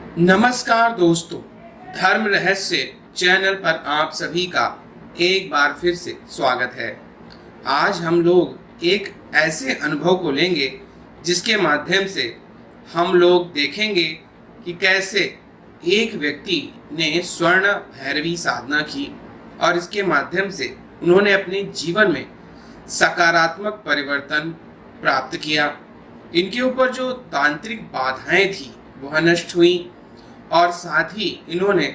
नमस्कार दोस्तों, धर्म रहस्य चैनल पर आप सभी का एक बार फिर से स्वागत है। आज हम लोग एक ऐसे अनुभव को लेंगे जिसके माध्यम से हम लोग देखेंगे कि कैसे एक व्यक्ति ने स्वर्ण भैरवी साधना की और इसके माध्यम से उन्होंने अपने जीवन में सकारात्मक परिवर्तन प्राप्त किया। इनके ऊपर जो तांत्रिक बाधाएं थी वह नष्ट हुई और साथ ही इन्होंने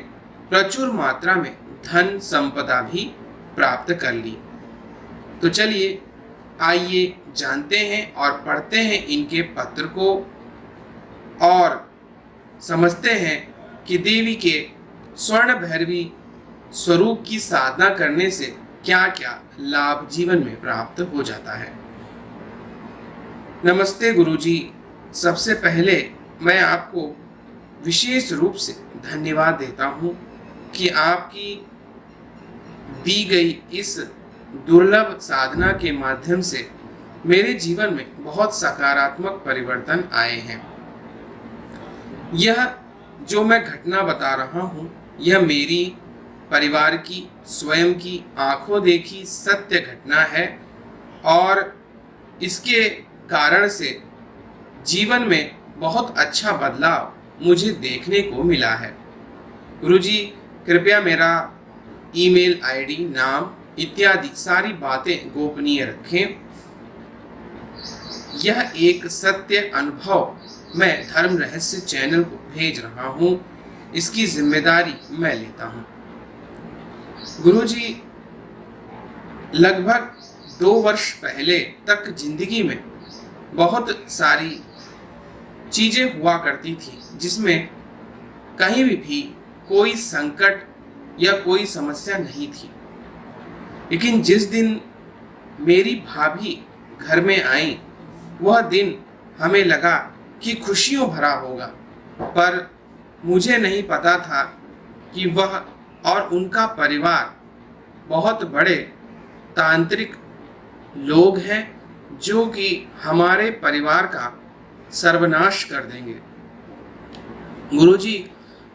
प्रचुर मात्रा में धन संपदा भी प्राप्त कर ली। तो चलिए आइए जानते हैं और पढ़ते हैं इनके पत्र को और समझते हैं कि देवी के स्वर्ण भैरवी स्वरूप की साधना करने से क्या क्या लाभ जीवन में प्राप्त हो जाता है। नमस्ते गुरुजी, सबसे पहले मैं आपको विशेष रूप से धन्यवाद देता हूँ कि आपकी दी गई इस दुर्लभ साधना के माध्यम से मेरे जीवन में बहुत सकारात्मक परिवर्तन आए हैं। यह जो मैं घटना बता रहा हूँ यह मेरी परिवार की स्वयं की आंखों देखी सत्य घटना है और इसके कारण से जीवन में बहुत अच्छा बदलाव मुझे देखने को मिला है। गुरुजी, कृपया मेरा ईमेल आईडी, नाम इत्यादि सारी बातें गोपनीय रखें। यह एक सत्य अनुभव मैं धर्म रहस्य चैनल को भेज रहा हूँ, इसकी जिम्मेदारी मैं लेता हूँ। गुरुजी, लगभग 2 वर्ष पहले तक जिंदगी में बहुत सारी चीजें हुआ करती थी जिसमें कहीं भी कोई संकट या कोई समस्या नहीं थी। लेकिन जिस दिन मेरी भाभी घर में आई वह दिन हमें लगा कि खुशियों भरा होगा, पर मुझे नहीं पता था कि वह और उनका परिवार बहुत बड़े तांत्रिक लोग हैं जो कि हमारे परिवार का सर्वनाश कर देंगे। गुरुजी,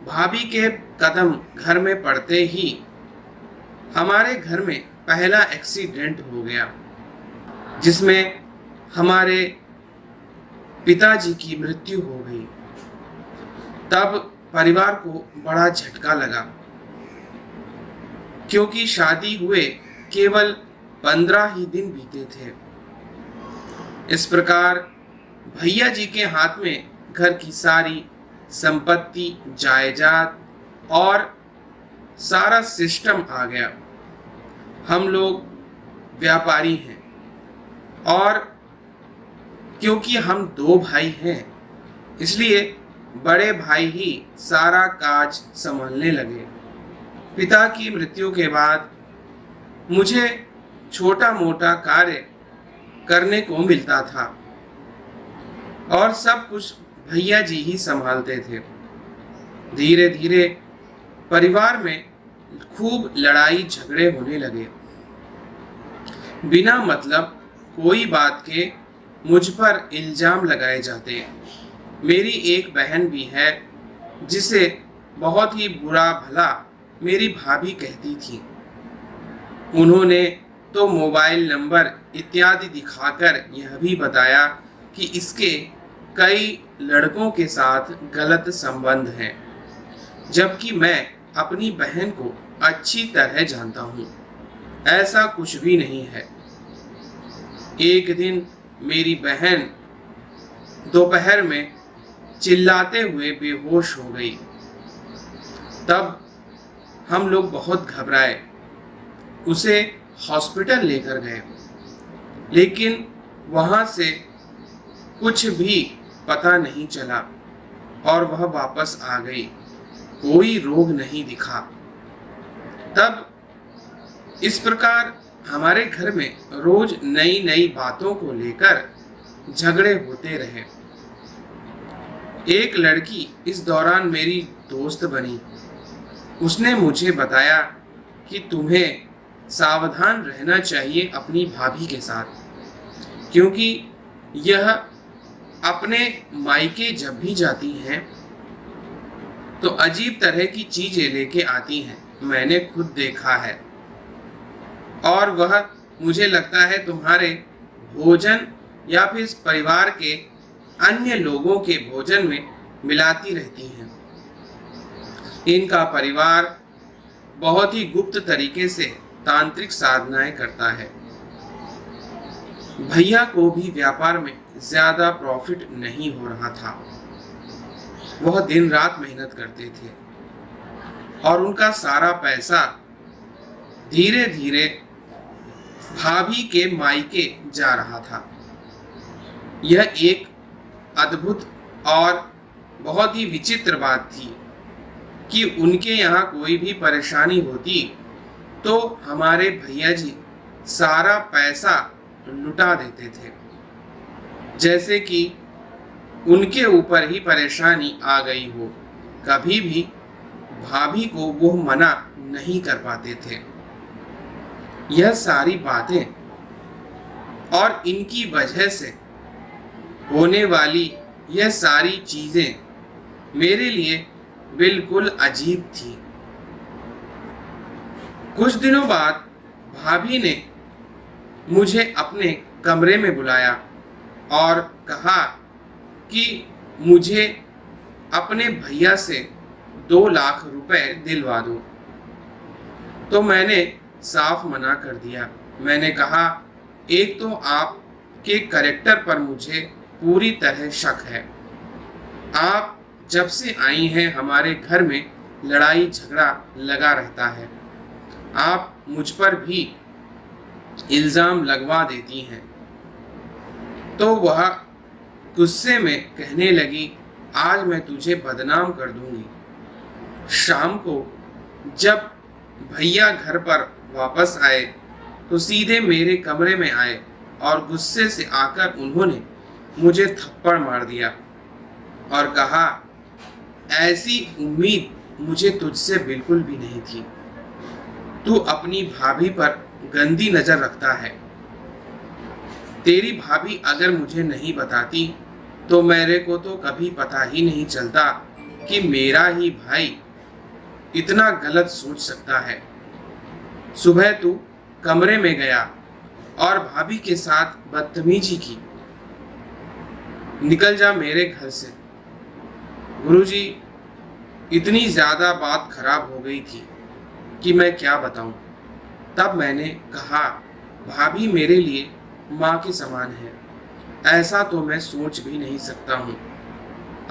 भाभी के कदम घर में पड़ते ही हमारे घर में पहला एक्सीडेंट हो गया जिसमें हमारे पिताजी की मृत्यु हो गई। तब परिवार को बड़ा झटका लगा क्योंकि शादी हुए केवल 15 ही दिन बीते थे। इस प्रकार भैया जी के हाथ में घर की सारी संपत्ति, जायदाद और सारा सिस्टम आ गया। हम लोग व्यापारी हैं और क्योंकि हम 2 भाई हैं इसलिए बड़े भाई ही सारा काज संभालने लगे। पिता की मृत्यु के बाद मुझे छोटा मोटा कार्य करने को मिलता था और सब कुछ भैया जी ही संभालते थे। धीरे धीरे परिवार में खूब लड़ाई झगड़े होने लगे। बिना मतलब कोई बात के मुझ पर इल्जाम लगाए जाते। मेरी एक बहन भी है जिसे बहुत ही बुरा भला मेरी भाभी कहती थी। उन्होंने तो मोबाइल नंबर इत्यादि दिखाकर यह भी बताया कि इसके कई लड़कों के साथ गलत संबंध हैं, जबकि मैं अपनी बहन को अच्छी तरह जानता हूँ ऐसा कुछ भी नहीं है। एक दिन मेरी बहन दोपहर में चिल्लाते हुए बेहोश हो गई। तब हम लोग बहुत घबराए, उसे हॉस्पिटल लेकर गए, लेकिन वहाँ से कुछ भी पता नहीं चला और वह वापस आ गई। कोई रोग नहीं दिखा। तब इस प्रकार हमारे घर में रोज नई नई बातों को लेकर झगड़े होते रहे। एक लड़की इस दौरान मेरी दोस्त बनी। उसने मुझे बताया कि तुम्हें सावधान रहना चाहिए अपनी भाभी के साथ, क्योंकि यह अपने मायके जब भी जाती हैं तो अजीब तरह की चीजें लेके आती हैं, मैंने खुद देखा है। और वह मुझे लगता है तुम्हारे भोजन या फिर इस परिवार के अन्य लोगों के भोजन में मिलाती रहती हैं। इनका परिवार बहुत ही गुप्त तरीके से तांत्रिक साधनाएं करता है। भैया को भी व्यापार में ज्यादा प्रॉफिट नहीं हो रहा था। वह दिन रात मेहनत करते थे और उनका सारा पैसा धीरे धीरे भाभी के मायके जा रहा था। यह एक अद्भुत और बहुत ही विचित्र बात थी कि उनके यहाँ कोई भी परेशानी होती तो हमारे भैया जी सारा पैसा लुटा देते थे, जैसे कि उनके ऊपर ही परेशानी आ गई हो। कभी भी भाभी को वो मना नहीं कर पाते थे। यह सारी बातें और इनकी वजह से होने वाली यह सारी चीजें मेरे लिए बिल्कुल अजीब थी। कुछ दिनों बाद भाभी ने मुझे अपने कमरे में बुलाया और कहा कि मुझे अपने भैया से 2 लाख रुपए दिलवा दो। तो मैंने साफ मना कर दिया। मैंने कहा, एक तो आपके कैरेक्टर पर मुझे पूरी तरह शक है। आप जब से आई हैं हमारे घर में लड़ाई झगड़ा लगा रहता है। आप मुझ पर भी इल्ज़ाम लगवा देती हैं। तो वह गुस्से में कहने लगी, आज मैं तुझे बदनाम कर दूंगी। शाम को जब भैया घर पर वापस आए तो सीधे मेरे कमरे में आए और गुस्से से आकर उन्होंने मुझे थप्पड़ मार दिया और कहा, ऐसी उम्मीद मुझे तुझसे बिल्कुल भी नहीं थी। तू अपनी भाभी पर गंदी नजर रखता है। तेरी भाभी अगर मुझे नहीं बताती तो मेरे को तो कभी पता ही नहीं चलता कि मेरा ही भाई इतना गलत सोच सकता है। सुबह तू कमरे में गया और भाभी के साथ बदतमीजी की। निकल जा मेरे घर से। गुरुजी, इतनी ज्यादा बात खराब हो गई थी कि मैं क्या बताऊं। तब मैंने कहा, भाभी मेरे लिए माँ के समान है। ऐसा तो मैं सोच भी नहीं सकता हूँ।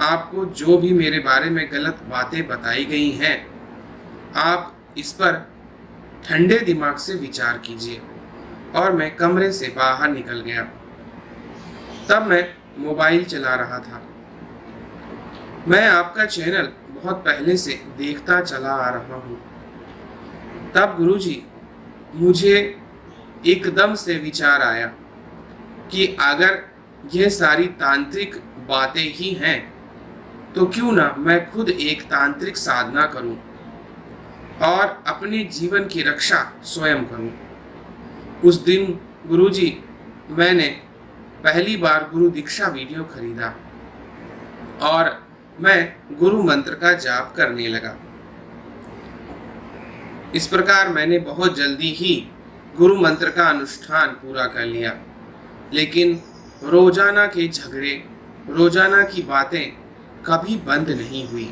आपको जो भी मेरे बारे में गलत बातें बताई गई हैं, आप इस पर ठंडे दिमाग से विचार कीजिए। और मैं कमरे से बाहर निकल गया। तब मैं मोबाइल चला रहा था। मैं आपका चैनल बहुत पहले से देखता चला आ रहा हूँ। तब गुरुजी, मुझे एकदम से विचार आया कि अगर यह सारी तांत्रिक बातें ही हैं तो क्यों ना मैं खुद एक तांत्रिक साधना करूं और अपने जीवन की रक्षा स्वयं करूं। उस दिन गुरुजी, मैंने पहली बार गुरु दीक्षा वीडियो खरीदा और मैं गुरु मंत्र का जाप करने लगा। इस प्रकार मैंने बहुत जल्दी ही गुरु मंत्र का अनुष्ठान पूरा कर लिया। लेकिन रोजाना के झगड़े, रोजाना की बातें कभी बंद नहीं हुई।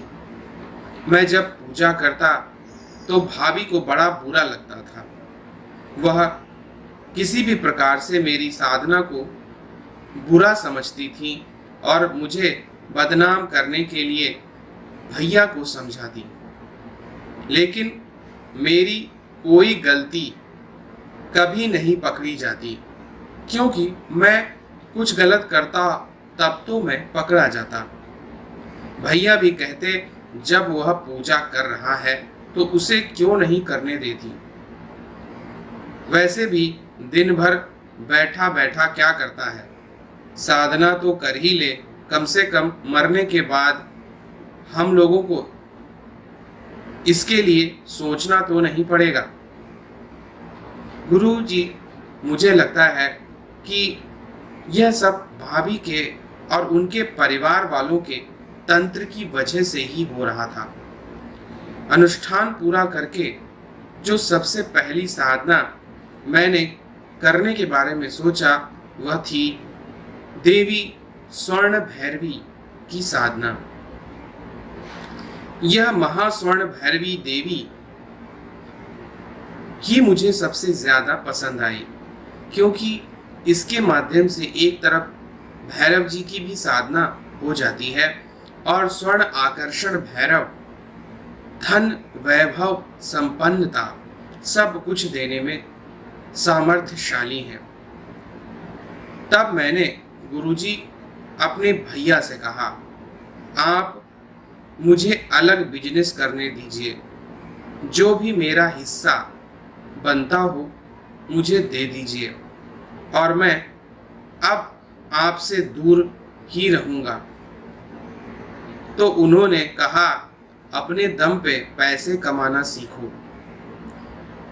मैं जब पूजा करता तो भाभी को बड़ा बुरा लगता था। वह किसी भी प्रकार से मेरी साधना को बुरा समझती थी और मुझे बदनाम करने के लिए भैया को समझाती। लेकिन मेरी कोई गलती कभी नहीं पकड़ी जाती, क्योंकि मैं कुछ गलत करता तब तो मैं पकड़ा जाता। भैया भी कहते, जब वह पूजा कर रहा है तो उसे क्यों नहीं करने देती। वैसे भी दिन भर बैठा बैठा क्या करता है, साधना तो कर ही ले। कम से कम मरने के बाद हम लोगों को इसके लिए सोचना तो नहीं पड़ेगा। गुरु जी, मुझे लगता है कि यह सब भाभी के और उनके परिवार वालों के तंत्र की वजह से ही हो रहा था। अनुष्ठान पूरा करके जो सबसे पहली साधना मैंने करने के बारे में सोचा वह थी देवी स्वर्ण भैरवी की साधना। यह महास्वर्ण भैरवी देवी ही मुझे सबसे ज्यादा पसंद आई, क्योंकि इसके माध्यम से एक तरफ भैरव जी की भी साधना हो जाती है और स्वर्ण आकर्षण भैरव धन वैभव संपन्नता सब कुछ देने में सामर्थ्यशाली हैं। तब मैंने गुरुजी अपने भैया से कहा, आप मुझे अलग बिजनेस करने दीजिए, जो भी मेरा हिस्सा बनता हो मुझे दे दीजिए और मैं अब आपसे दूर ही रहूंगा। तो उन्होंने कहा, अपने दम पे पैसे कमाना सीखो।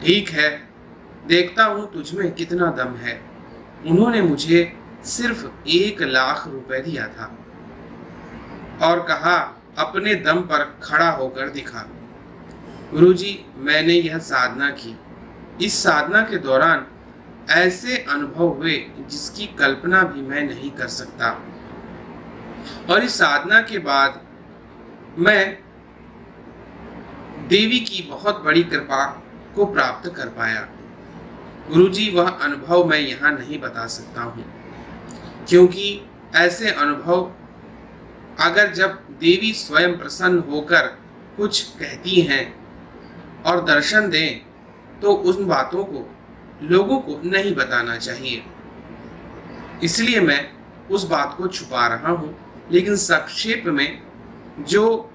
ठीक है, देखता हूं तुझमें कितना दम है। उन्होंने मुझे सिर्फ 1 लाख रुपए दिया था और कहा, अपने दम पर खड़ा होकर दिखा। गुरुजी, मैंने यह साधना की। इस साधना के दौरान ऐसे अनुभव हुए जिसकी कल्पना भी मैं नहीं कर सकता, और इस साधना के बाद मैं देवी की बहुत बड़ी कृपा को प्राप्त कर पाया। गुरुजी, वह अनुभव मैं यहाँ नहीं बता सकता हूँ, क्योंकि ऐसे अनुभव अगर जब देवी स्वयं प्रसन्न होकर कुछ कहती हैं और दर्शन दें तो उन बातों को लोगों को नहीं बताना चाहिए। इसलिए मैं उस बात को छुपा रहा हूँ, लेकिन संक्षेप में जो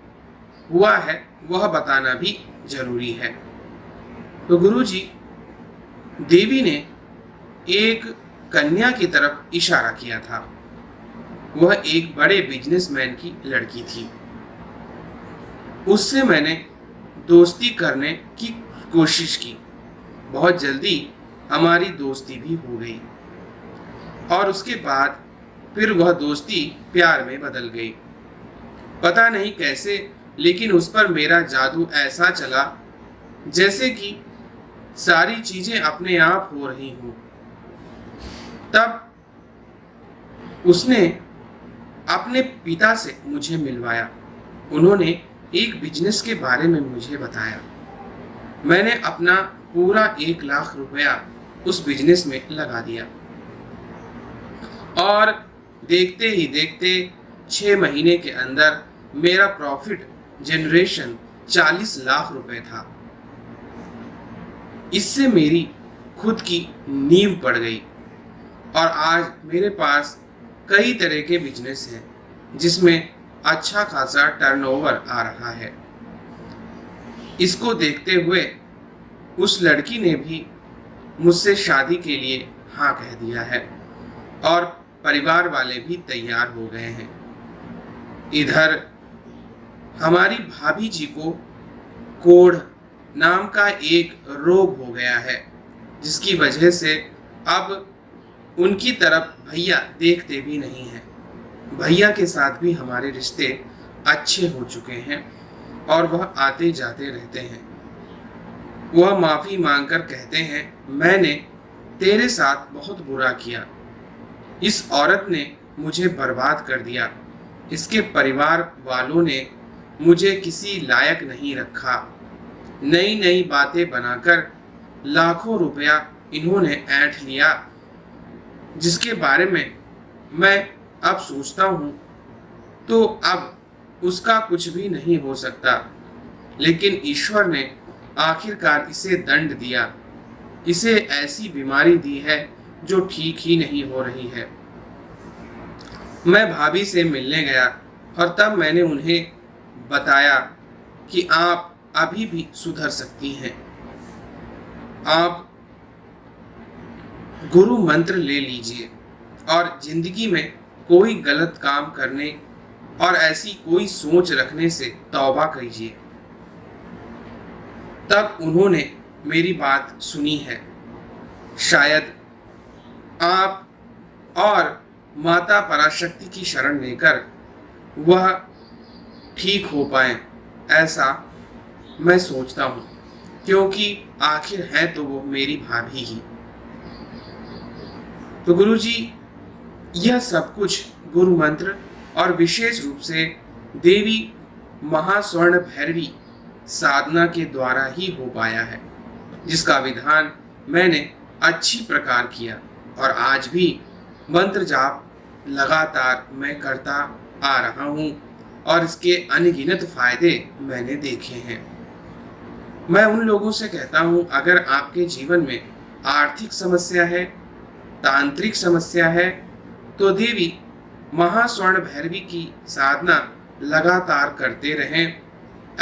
हुआ है वह बताना भी जरूरी है। तो गुरुजी, देवी ने एक कन्या की तरफ इशारा किया था। वह एक बड़े बिजनेसमैन की लड़की थी। उससे मैंने दोस्ती करने की कोशिश की। बहुत जल्दी हमारी दोस्ती भी हो गई और उसके बाद फिर वह दोस्ती प्यार में बदल गई। पता नहीं कैसे, लेकिन उस पर मेरा जादू ऐसा चला जैसे कि सारी चीजें अपने आप हो रही हों। तब उसने अपने पिता से मुझे मिलवाया। उन्होंने एक बिजनेस के बारे में मुझे बताया। मैंने अपना पूरा 1 लाख रुपया उस बिजनेस में लगा दिया और देखते ही देखते 6 महीने के अंदर मेरा प्रॉफिट जनरेशन 40 लाख रुपए था। इससे मेरी खुद की नींव पड़ गई और आज मेरे पास कई तरह के बिजनेस हैं जिसमें अच्छा खासा टर्नओवर आ रहा है। इसको देखते हुए उस लड़की ने भी मुझसे शादी के लिए हाँ कह दिया है और परिवार वाले भी तैयार हो गए हैं। इधर हमारी भाभी जी को कोढ़ नाम का एक रोग हो गया है, जिसकी वजह से अब उनकी तरफ भैया देखते भी नहीं हैं। भैया के साथ भी हमारे रिश्ते अच्छे हो चुके हैं और वह आते जाते रहते हैं। वह माफ़ी मांगकर कहते हैं, मैंने तेरे साथ बहुत बुरा किया। इस औरत ने मुझे बर्बाद कर दिया। इसके परिवार वालों ने मुझे किसी लायक नहीं रखा। नई नई बातें बनाकर लाखों रुपया इन्होंने ऐंठ लिया, जिसके बारे में मैं अब सोचता हूँ तो अब उसका कुछ भी नहीं हो सकता। लेकिन ईश्वर ने आखिरकार इसे दंड दिया। इसे ऐसी बीमारी दी है जो ठीक ही नहीं हो रही है। मैं भाभी से मिलने गया और तब मैंने उन्हें बताया कि आप अभी भी सुधर सकती हैं। आप गुरु मंत्र ले लीजिए और जिंदगी में कोई गलत काम करने और ऐसी कोई सोच रखने से तौबा कीजिए। तब उन्होंने मेरी बात सुनी है। शायद आप और माता पराशक्ति की शरण लेकर वह ठीक हो पाए, ऐसा मैं सोचता हूँ, क्योंकि आखिर है तो वो मेरी भाभी ही। तो गुरुजी, यह सब कुछ गुरु मंत्र और विशेष रूप से देवी महास्वर्ण भैरवी साधना के द्वारा ही हो पाया है, जिसका विधान मैंने अच्छी प्रकार किया और आज भी मंत्र जाप लगातार मैं करता आ रहा हूँ और इसके अनगिनत फायदे मैंने देखे हैं। मैं उन लोगों से कहता हूँ, अगर आपके जीवन में आर्थिक समस्या है, तांत्रिक समस्या है, तो देवी महास्वर्ण भैरवी की साधना लगातार करते रहें।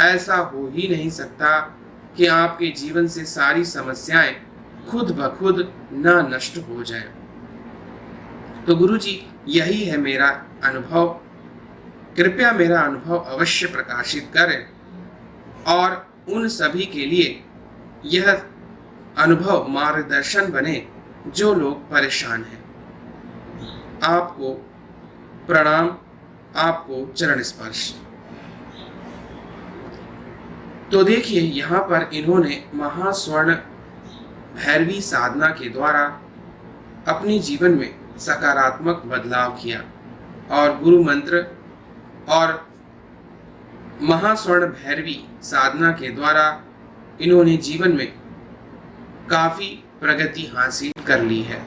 ऐसा हो ही नहीं सकता कि आपके जीवन से सारी समस्याएं खुद ब खुद ना नष्ट हो जाएं। तो गुरुजी, यही है मेरा अनुभव। कृपया मेरा अनुभव अवश्य प्रकाशित करें और उन सभी के लिए यह अनुभव मार्गदर्शन बने जो लोग परेशान हैं। आपको प्रणाम, आपको चरण स्पर्श। तो देखिए, यहाँ पर इन्होंने महास्वर्ण भैरवी साधना के द्वारा अपने जीवन में सकारात्मक बदलाव किया और गुरु मंत्र और महास्वर्ण भैरवी साधना के द्वारा इन्होंने जीवन में काफी प्रगति हासिल कर ली है।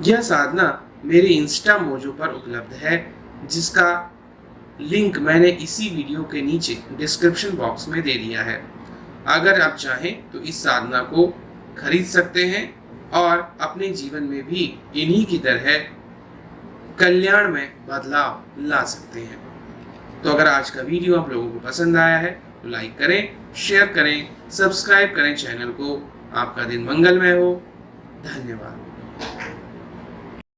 यह साधना मेरे इंस्टा मोजो पर उपलब्ध है, जिसका लिंक मैंने इसी वीडियो के नीचे डिस्क्रिप्शन बॉक्स में दे दिया है। अगर आप चाहें तो इस साधना को खरीद सकते हैं और अपने जीवन में भी इन्हीं की तरह कल्याण में बदलाव ला सकते हैं। तो अगर आज का वीडियो आप लोगों को पसंद आया है तो लाइक करें, शेयर करें, सब्सक्राइब करें चैनल को। आपका दिन मंगलमय हो। धन्यवाद।